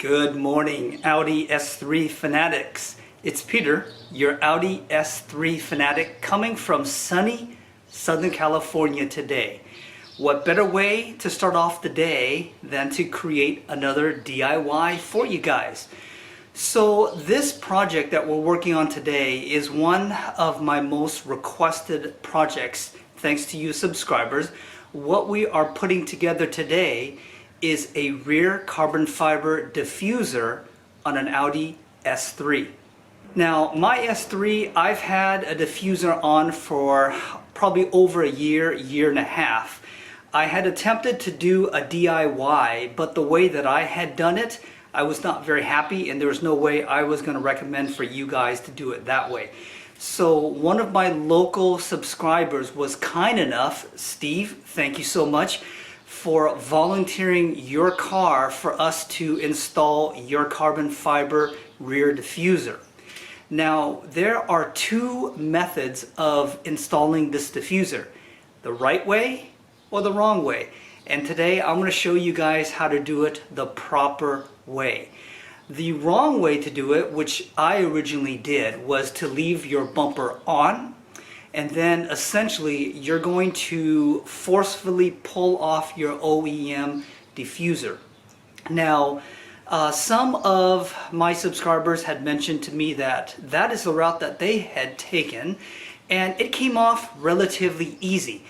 Good morning, Audi S3 Fanatics. It's Peter, your Audi S3 Fanatic, coming from sunny Southern California today. What better way to start off the day than to create another DIY for you guys? So this project that we're working on today is one of my most requested projects, thanks to you subscribers. What we are putting together today is a rear carbon fiber diffuser on an Audi S3. Now, my S3, I've had a diffuser on for probably over a year and a half. I had attempted to do a DIY, but the way that I had done it, I was not very happy, and there was no way I was going to recommend for you guys to do it that way. So one of my local subscribers was kind enough, Steve, thank you so much, for volunteering your car for us to install your carbon fiber rear diffuser. Now, there are two methods of installing this diffuser, the right way or the wrong way. And today I'm going to show you guys how to do it the proper way. The wrong way to do it, which I originally did, was to leave your bumper on, and then essentially you're going to forcefully pull off your OEM diffuser. Now, some of my subscribers had mentioned to me that that is the route that they had taken, and it came off relatively easy.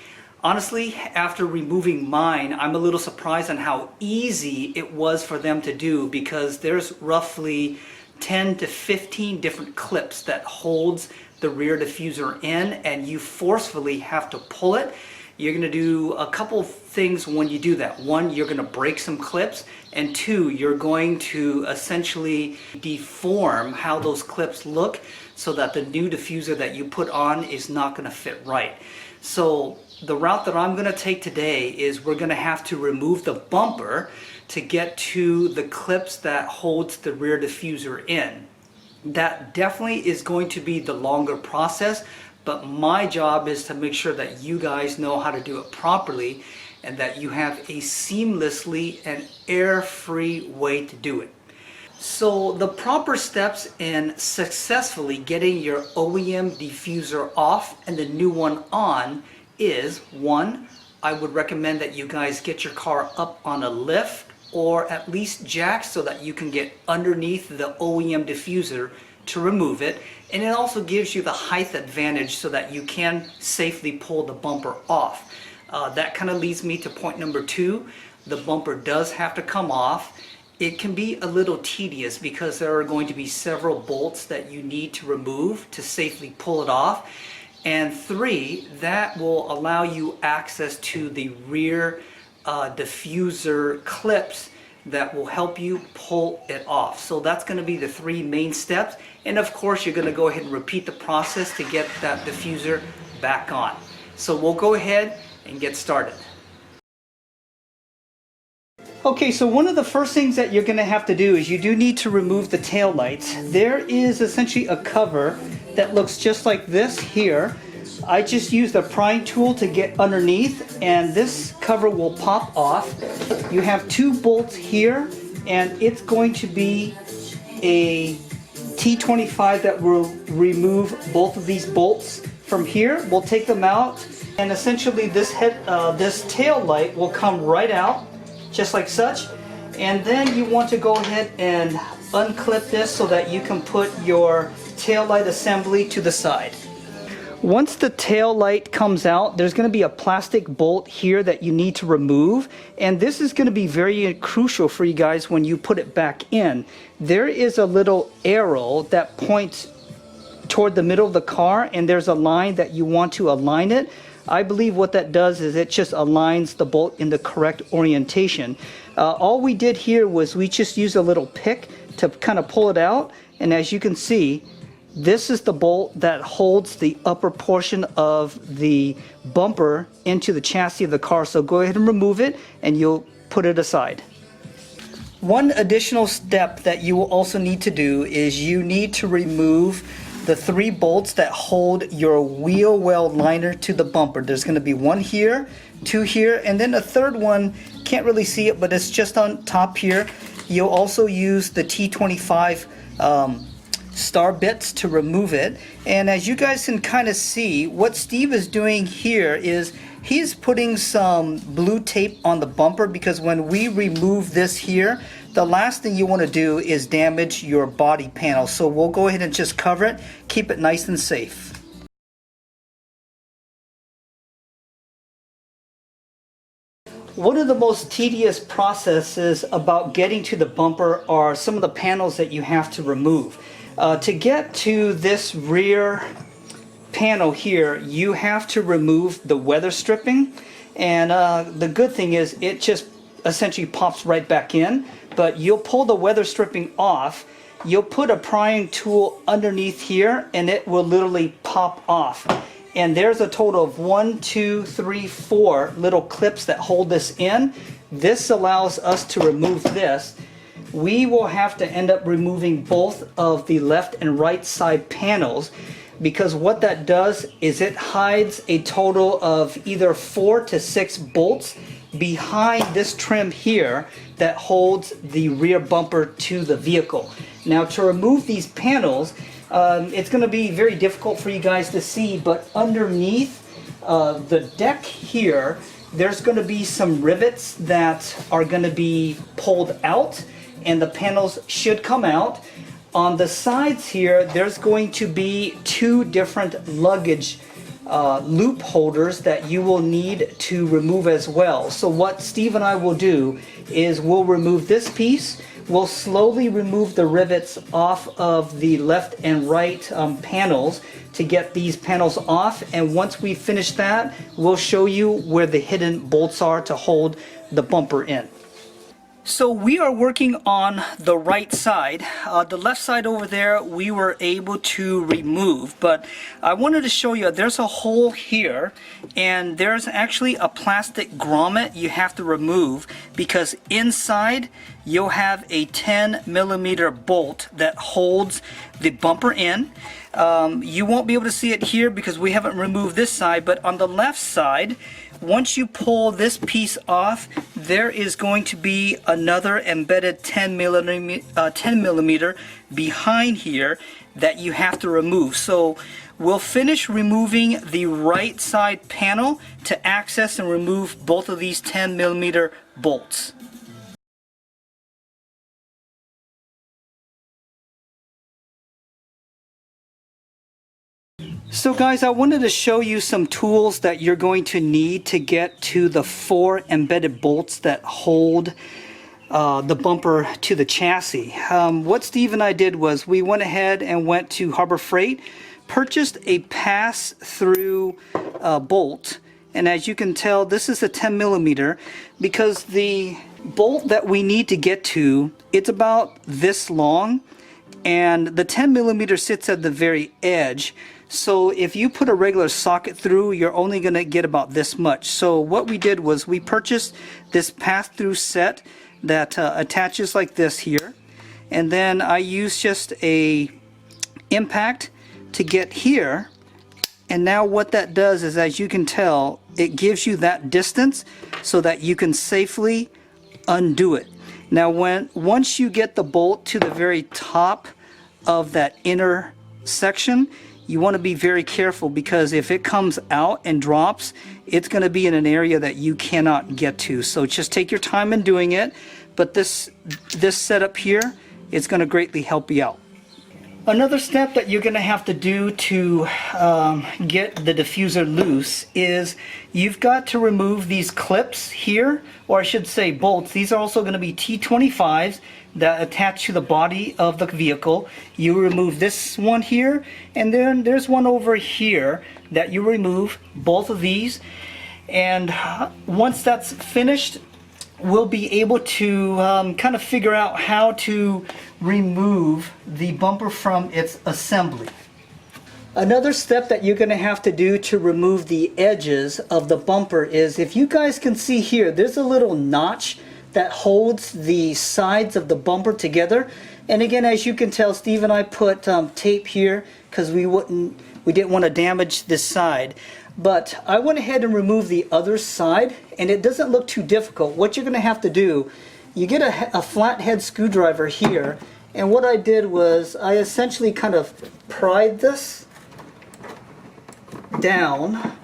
Honestly, after removing mine, I'm a little surprised on how easy it was for them to do, because there's roughly 10 to 15 different clips that holds the rear diffuser in, and you forcefully have to pull it. You're going to do a couple things when you do that. One, you're going to break some clips, and two, you're going to essentially deform how those clips look so that the new diffuser that you put on is not going to fit right. So the route that I'm going to take today is we're going to have to remove the bumper to get to the clips that holds the rear diffuser in. That definitely is going to be the longer process, but my job is to make sure that you guys know how to do it properly and that you have a seamlessly and air-free way to do it. So the proper steps in successfully getting your OEM diffuser off and the new one on is, one, I would recommend that you guys get your car up on a lift or at least jack so that you can get underneath the OEM diffuser to remove it, and it also gives you the height advantage so that you can safely pull the bumper off. That kind of leads me to point number two. The bumper does have to come off. It can be a little tedious because there are going to be several bolts that you need to remove to safely pull it off. And three, that will allow you access to the rear diffuser clips that will help you pull it off. So that's going to be the three main steps, and of course you're going to go ahead and repeat the process to get that diffuser back on. So we'll go ahead and get started. Okay, so one of the first things that you're going to have to do is you do need to remove the tail lights. There is essentially a cover that looks just like this here. I just used a prying tool to get underneath, and this cover will pop off. You have two bolts here, and it's going to be a T25 that will remove both of these bolts from here. We'll take them out, and essentially this tail light will come right out, just like such. And then you want to go ahead and unclip this so that you can put your tail light assembly to the side. Once the tail light comes out, there's going to be a plastic bolt here that you need to remove, and this is going to be very crucial for you guys when you put it back in. There is a little arrow that points toward the middle of the car, and there's a line that you want to align it. I believe what that does is it just aligns the bolt in the correct orientation. All we did here was we just used a little pick to kind of pull it out, and as you can see, this is the bolt that holds the upper portion of the bumper into the chassis of the car. So go ahead and remove it, and you'll put it aside. One additional step that you will also need to do is you need to remove the three bolts that hold your wheel well liner to the bumper. There's going to be one here, two here, and then a third one, can't really see it, but it's just on top here. You'll also use the T25 star bits to remove it. And as you guys can kind of see, what Steve is doing here is he's putting some blue tape on the bumper, because when we remove this here, the last thing you want to do is damage your body panel. So we'll go ahead and just cover it, keep it nice and safe. One of the most tedious processes about getting to the bumper are some of the panels that you have to remove. To get to this rear panel here, you have to remove the weather stripping, and the good thing is it just essentially pops right back in. But you'll pull the weather stripping off, you'll put a prying tool underneath here, and it will literally pop off. And there's a total of 1, 2, 3, 4 little clips that hold this in. This allows us to remove this. We will have to end up removing both of the left and right side panels, because what that does is it hides a total of either 4 to 6 bolts behind this trim here that holds the rear bumper to the vehicle. Now, to remove these panels, it's going to be very difficult for you guys to see, but underneath the deck here, there's going to be some rivets that are going to be pulled out, and the panels should come out. On the sides here, there's going to be 2 different luggage loop holders that you will need to remove as well. So what Steve and I will do is we'll remove this piece. We'll slowly remove the rivets off of the left and right panels to get these panels off. And once we finish that, we'll show you where the hidden bolts are to hold the bumper in. So we are working on the right side. The left side over there we were able to remove, but I wanted to show you there's a hole here, and there's actually a plastic grommet you have to remove, because inside you'll have a 10mm bolt that holds the bumper in. You won't be able to see it here because we haven't removed this side, but on the left side, once you pull this piece off, there is going to be another embedded 10 millimeter behind here that you have to remove. So we'll finish removing the right side panel to access and remove both of these 10mm bolts. So guys, I wanted to show you some tools that you're going to need to get to the 4 embedded bolts that hold the bumper to the chassis. What Steve and I did was we went ahead and went to Harbor Freight, purchased a pass-through bolt, and as you can tell, this is a 10mm, because the bolt that we need to get to, it's about this long, and the 10mm sits at the very edge. So if you put a regular socket through, you're only going to get about this much. So what we did was we purchased this pass-through set that attaches like this here, and then I used just a impact to get here. And now what that does is, as you can tell, it gives you that distance so that you can safely undo it. Now once you get the bolt to the very top of that inner section, you want to be very careful, because if it comes out and drops, it's going to be in an area that you cannot get to. So just take your time in doing it, but this setup here is going to greatly help you out. Another step that you're going to have to do to get the diffuser loose is you've got to remove these clips here, or I should say bolts. These are also going to be T25s that attach to the body of the vehicle. You remove this one here, and then there's one over here that you remove, both of these. And once that's finished, we'll be able to kind of figure out how to remove the bumper from its assembly. Another step that you're going to have to do to remove the edges of the bumper is, if you guys can see here, there's a little notch that holds the sides of the bumper together. And again, as you can tell, Steve and I put tape here because we didn't want to damage this side. But I went ahead and removed the other side, and it doesn't look too difficult. What you're going to have to do you get a flathead screwdriver here, and what I did was I essentially kind of pried this down.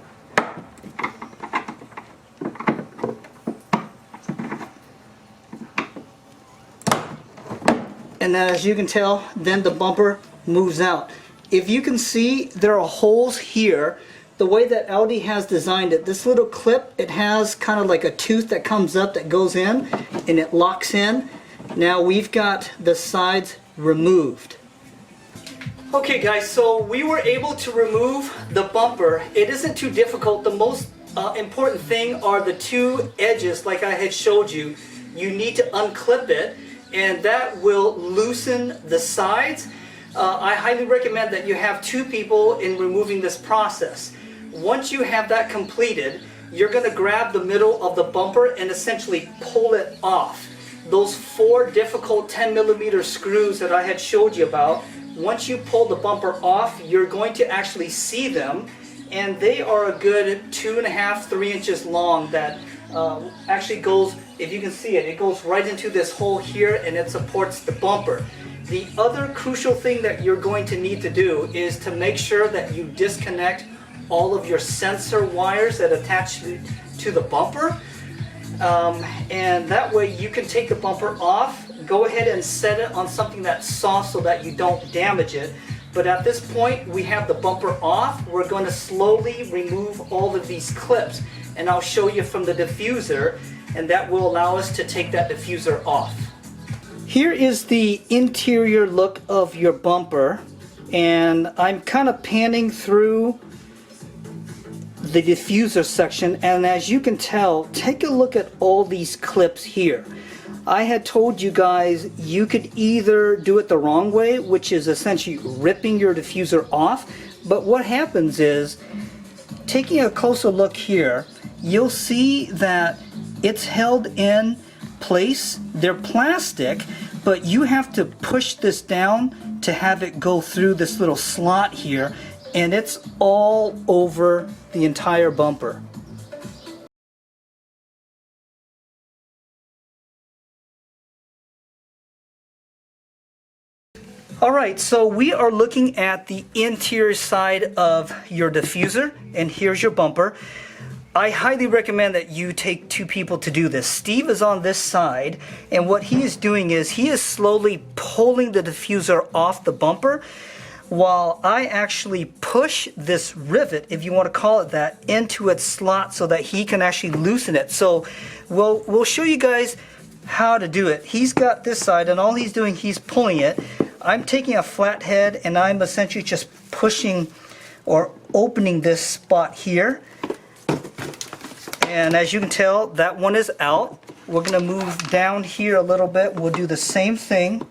And then, as you can tell, then the bumper moves out. If you can see, there are holes here. The way that Audi has designed it, this little clip, it has kind of like a tooth that comes up that goes in and it locks in. Now we've got the sides removed. Okay guys, so we were able to remove the bumper. It isn't too difficult. The most important thing are the two edges like I had showed you. You need to unclip it, and that will loosen the sides. I highly recommend that you have two people in removing this process. Once you have that completed, you're going to grab the middle of the bumper and essentially pull it off. Those four difficult 10mm screws that I had showed you about, once you pull the bumper off, you're going to actually see them, and they are a good 2.5–3 inches long. That actually goes, if you can see it, it goes right into this hole here and it supports the bumper. The other crucial thing that you're going to need to do is to make sure that you disconnect all of your sensor wires that attach to the bumper, and that way you can take the bumper off, go ahead and set it on something that's soft so that you don't damage it. But at this point we have the bumper off. We're going to slowly remove all of these clips, and I'll show you from the diffuser, and that will allow us to take that diffuser off. Here is the interior look of your bumper, and I'm kind of panning through the diffuser section, and as you can tell, take a look at all these clips here. I had told you guys you could either do it the wrong way, which is essentially ripping your diffuser off, but what happens is, taking a closer look here, you'll see that it's held in place. They're plastic, but you have to push this down to have it go through this little slot here, and it's all over the entire bumper. Alright, so we are looking at the interior side of your diffuser, and here's your bumper. I highly recommend that you take two people to do this. Steve is on this side, and what he is doing is he is slowly pulling the diffuser off the bumper, while I actually push this rivet, if you want to call it that, into its slot so that he can actually loosen it. So we'll show you guys how to do it. He's got this side, and all he's doing, he's pulling it. I'm taking a flathead and I'm essentially just pushing or opening this spot here. And as you can tell, that one is out. We're going to move down here a little bit. We'll do the same thing.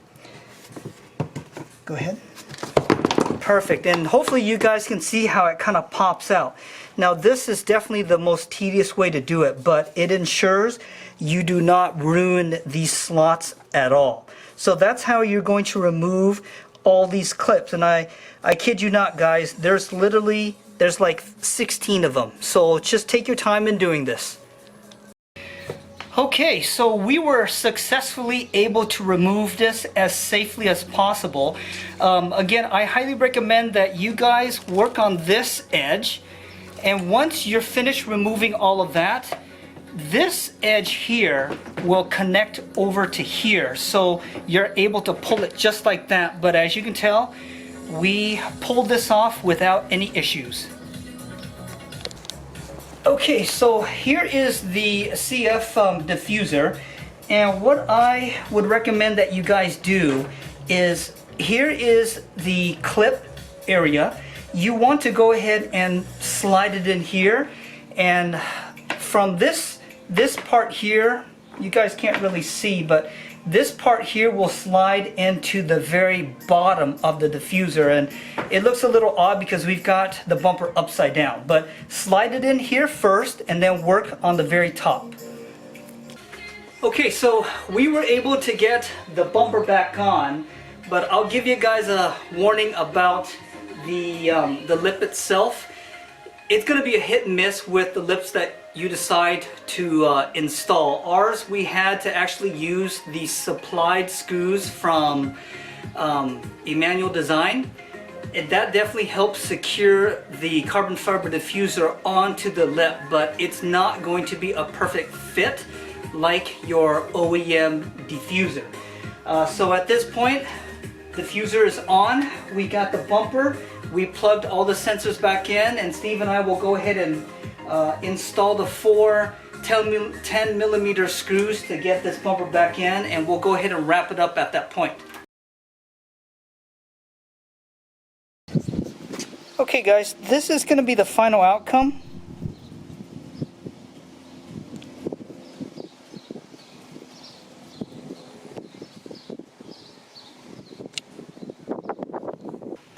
Go ahead. Perfect. And hopefully you guys can see how it kind of pops out. Now this is definitely the most tedious way to do it, but it ensures you do not ruin these slots at all. So that's how you're going to remove all these clips. And I kid you not, guys, there's like 16 of them. So just take your time in doing this. Okay, so we were successfully able to remove this as safely as possible. Again, I highly recommend that you guys work on this edge, and once you're finished removing all of that, this edge here will connect over to here, so you're able to pull it just like that. But as you can tell, we pulled this off without any issues. Okay, so here is the CF diffuser, and what I would recommend that you guys do is, here is the clip area. You want to go ahead and slide it in here, and from this part here, you guys can't really see, but this part here will slide into the very bottom of the diffuser, and it looks a little odd because we've got the bumper upside down, but slide it in here first and then work on the very top. Okay, so we were able to get the bumper back on, but I'll give you guys a warning about the lip itself. It's going to be a hit and miss with the lips that you decide to install. Ours, we had to actually use the supplied screws from Emmanuel Design. And that definitely helps secure the carbon fiber diffuser onto the lip, but it's not going to be a perfect fit like your OEM diffuser. So at this point, diffuser is on. We got the bumper. We plugged all the sensors back in, and Steve and I will go ahead and install the 4 10 millimeter screws to get this bumper back in, and we'll go ahead and wrap it up at that point. Okay guys, this is going to be the final outcome.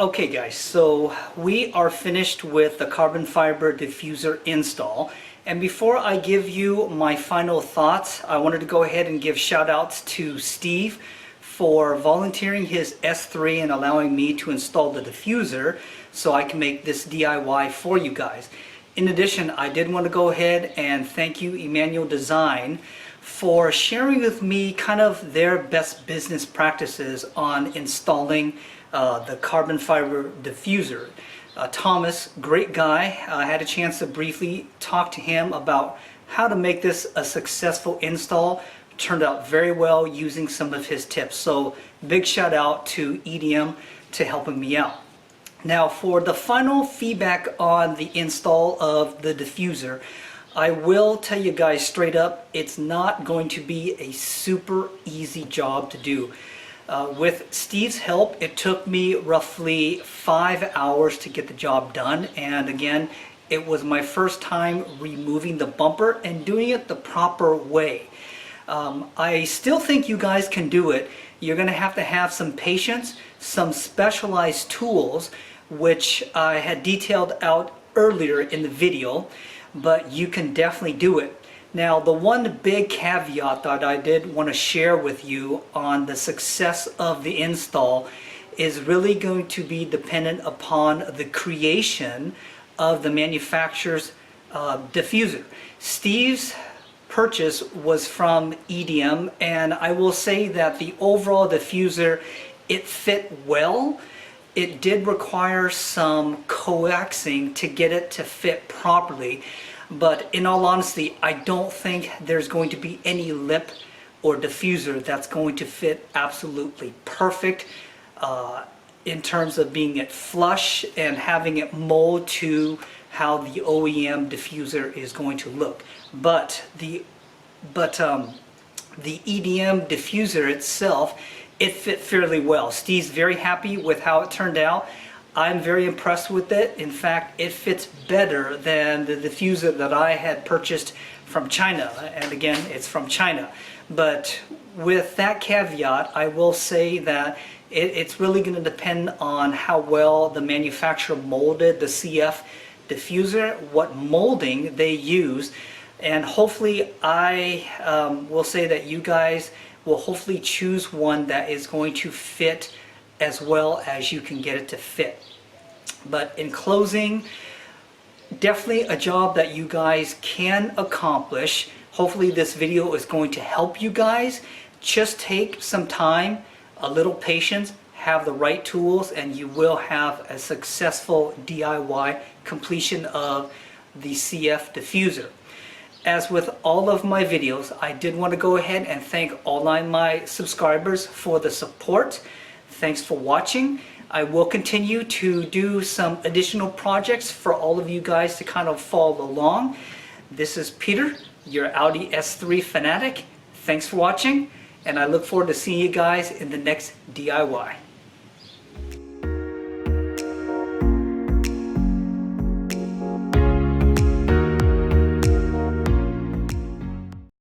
Okay guys, so we are finished with the carbon fiber diffuser install, and before I give you my final thoughts, I wanted to go ahead and give shout outs to Steve for volunteering his S3 and allowing me to install the diffuser so I can make this DIY for you guys. In addition, I did want to go ahead and thank you Emmanuel Design for sharing with me kind of their best business practices on installing the carbon fiber diffuser. Thomas, great guy. I had a chance to briefly talk to him about how to make this a successful install. Turned out very well using some of his tips. So big shout out to EDM to helping me out. Now for the final feedback on the install of the diffuser, I will tell you guys straight up, it's not going to be a super easy job to do. With Steve's help, it took me roughly 5 hours to get the job done, and again, it was my first time removing the bumper and doing it the proper way. I still think you guys can do it. You're going to have some patience, some specialized tools, which I had detailed out earlier in the video, but you can definitely do it. Now, the one big caveat that I did want to share with you on the success of the install is really going to be dependent upon the creation of the manufacturer's diffuser. Steve's purchase was from EDM, and I will say that the overall diffuser, it fit well. It did require some coaxing to get it to fit properly, but in all honesty, I don't think there's going to be any lip or diffuser that's going to fit absolutely perfect in terms of being it flush and having it mold to how the OEM diffuser is going to look. But the EDM diffuser itself, it fit fairly well. Steve's very happy with how it turned out. I'm very impressed with it. In fact, it fits better than the diffuser that I had purchased from China. And again, it's from China. But with that caveat, I will say that it's really going to depend on how well the manufacturer molded the CF diffuser, what molding they used. And hopefully I will say that you guys will hopefully choose one that is going to fit as well as you can get it to fit. But in closing, definitely a job that you guys can accomplish. Hopefully this video is going to help you guys. Just take some time, a little patience, have the right tools, and you will have a successful DIY completion of the CF diffuser. As with all of my videos, I did want to go ahead and thank all my subscribers for the support. Thanks for watching. I will continue to do some additional projects for all of you guys to kind of follow along. This is Peter, your Audi S3 Fanatic. Thanks for watching, and I look forward to seeing you guys in the next DIY.